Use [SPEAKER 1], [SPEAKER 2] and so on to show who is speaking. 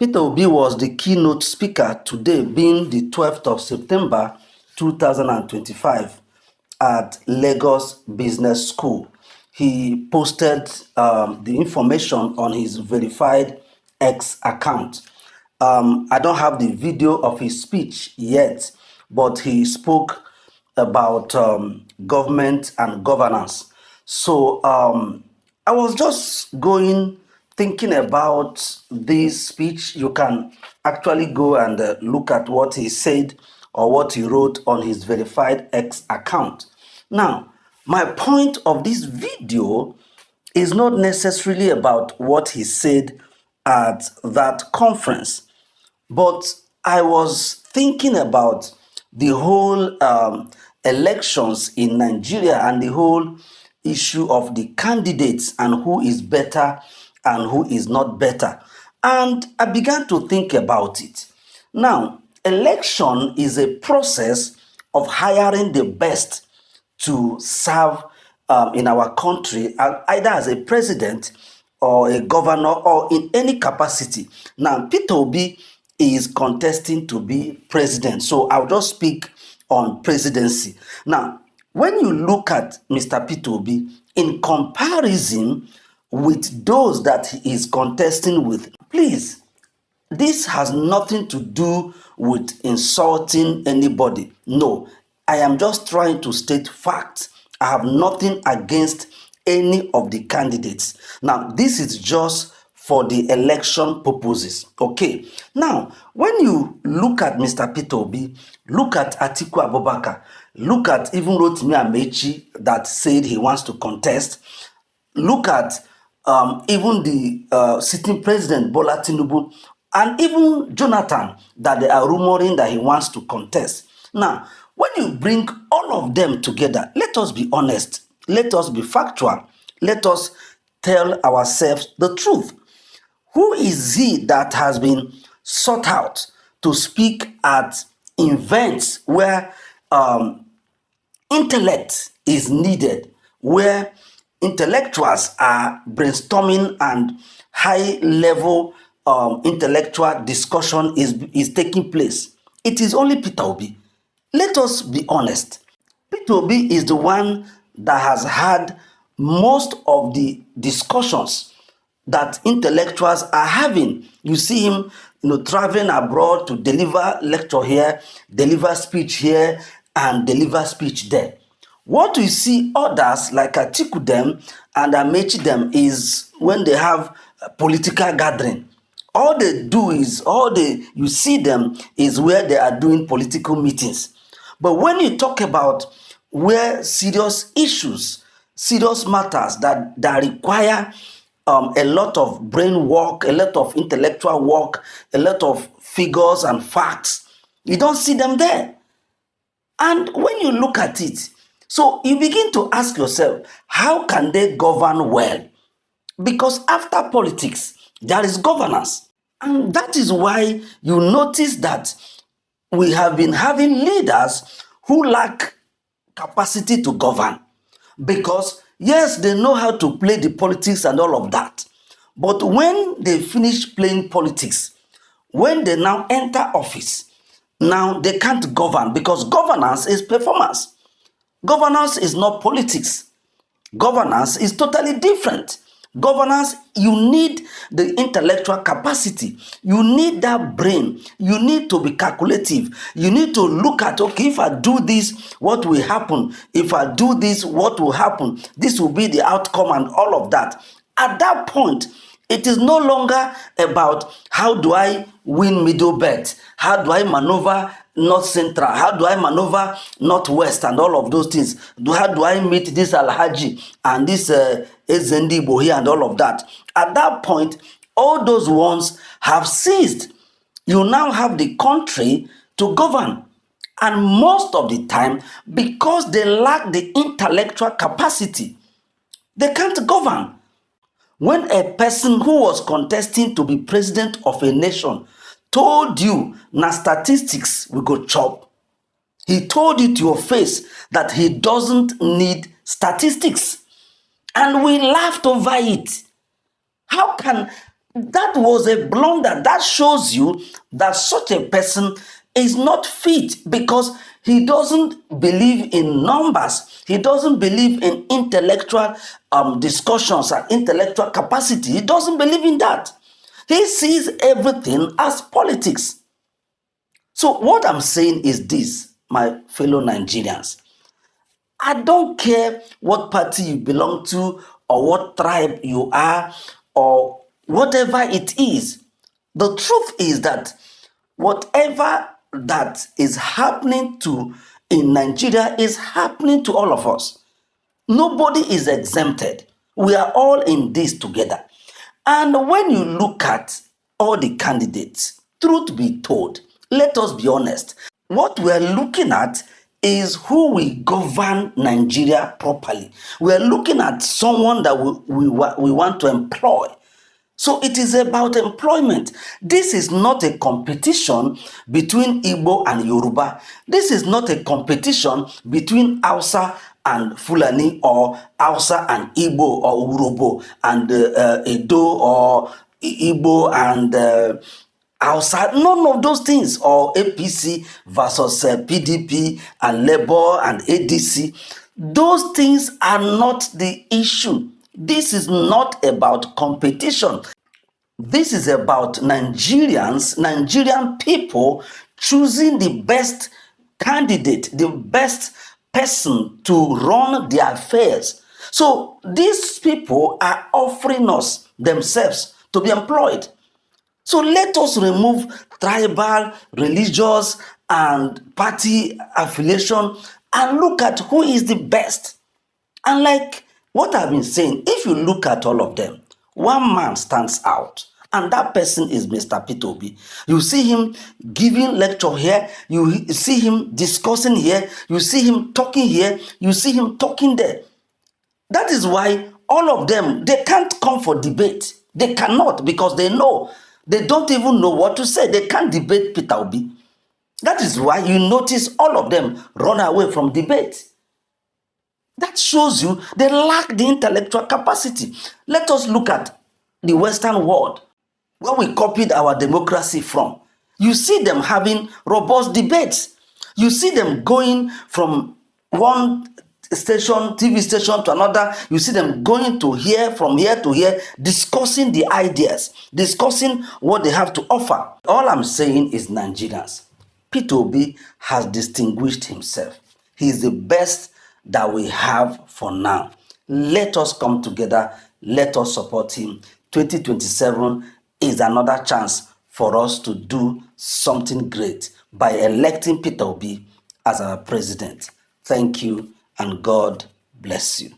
[SPEAKER 1] Peter Obi was the keynote speaker today, being the 12th of September 2025 at Lagos Business School. He posted the information on his verified X account. I don't have the video of his speech yet, but he spoke about government and governance. So I was just thinking about this speech. You can actually go and look at what he said or what he wrote on his verified X account. Now, my point of this video is not necessarily about what he said at that conference, but I was thinking about the whole elections in Nigeria and the whole issue of the candidates and who is better and who is not better. And I began to think about it. Now, election is a process of hiring the best to serve in our country, either as a president or a governor or in any capacity. Now, Peter Obi is contesting to be president. So I'll just speak on presidency. Now, when you look at Mr. Peter Obi in comparison with those that he is contesting with, please, this has nothing to do with insulting anybody. No, I am just trying to state facts. I have nothing against any of the candidates. Now, this is just for the election purposes. Okay. Now, when you look at Mr. Peter Obi, look at Atiku Abubakar, look at even Rotimi Amechi that said he wants to contest, look at even the sitting president Bola Tinubu, and even Jonathan that they are rumoring that he wants to contest. Now, when you bring all of them together, let us be honest, let us be factual, let us tell ourselves the truth. Who is he that has been sought out to speak at events where intellect is needed, where intellectuals are brainstorming and high level intellectual discussion is taking place? It is only Peter Obi. Let us be honest. Peter Obi is the one that has had most of the discussions that intellectuals are having. You see him, traveling abroad to deliver lecture here, deliver speech here, and deliver speech there. What we see others like Atiku them and Amechi them is when they have a political gathering. All they do is, you see them is where they are doing political meetings. But when you talk about where serious issues, serious matters that require a lot of brain work, a lot of intellectual work, a lot of figures and facts, you don't see them there. And when you look at it, so you begin to ask yourself, how can they govern well? Because after politics, there is governance. And that is why you notice that we have been having leaders who lack capacity to govern. Because, yes, they know how to play the politics and all of that. But when they finish playing politics, when they now enter office, now they can't govern because governance is performance. Governance is not politics. Governance is totally different. Governance, you need the intellectual capacity. You need that brain. You need to be calculative. You need to look at, okay, if I do this, what will happen? If I do this, what will happen? This will be the outcome and all of that. At that point, it is no longer about how do I win middle belt? How do I maneuver north central? How do I maneuver northwest and all of those things? How do I meet this Alhaji and this Ezendi Bohi and all of that? At that point, all those ones have ceased. You now have the country to govern. And most of the time, because they lack the intellectual capacity, they can't govern. When a person who was contesting to be president of a nation told you, na statistics we go chop, he told you to your face that he doesn't need statistics. And we laughed over it. How can That was a blunder. That shows you that such a person is not fit because he doesn't believe in numbers. He doesn't believe in intellectual discussions and intellectual capacity. He doesn't believe in that. He sees everything as politics. So, what I'm saying is this, my fellow Nigerians. I don't care what party you belong to or what tribe you are or whatever it is. The truth is that whatever that is happening to in Nigeria is happening to all of us. Nobody is exempted. We are all in this together. And when you look at all the candidates, truth be told, let us be honest, what we are looking at is who will govern Nigeria properly. We are looking at someone that we want to employ. So it is about employment. This is not a competition between Igbo and Yoruba. This is not a competition between Hausa and Fulani or Hausa and Igbo or Urobo and Edo or Igbo and Hausa. None of those things, or APC versus PDP and Labour and ADC. Those things are not the issue. This is not about competition. This is about Nigerian people choosing the best candidate, the best person to run their affairs. So these people are offering us themselves to be employed. So let us remove tribal, religious, and party affiliation and look at who is the best. And like what I've been saying, if you look at all of them, one man stands out, and that person is Mr. Peter Obi. You see him giving lecture here, you see him discussing here, you see him talking here, you see him talking there. That is why all of them, they can't come for debate. They cannot, because they know, they don't even know what to say. They can't debate Peter Obi. That is why you notice all of them run away from debate. That shows you they lack the intellectual capacity. Let us look at the Western world, where we copied our democracy from. You see them having robust debates. You see them going from one station, TV station to another. You see them going to here, from here to here, discussing the ideas, discussing what they have to offer. All I'm saying is, Nigerians, Peter Obi has distinguished himself. He is the best that we have for now. Let us come together. Let us support him. 2027 is another chance for us to do something great by electing Peter Obi as our president. Thank you, and God bless you.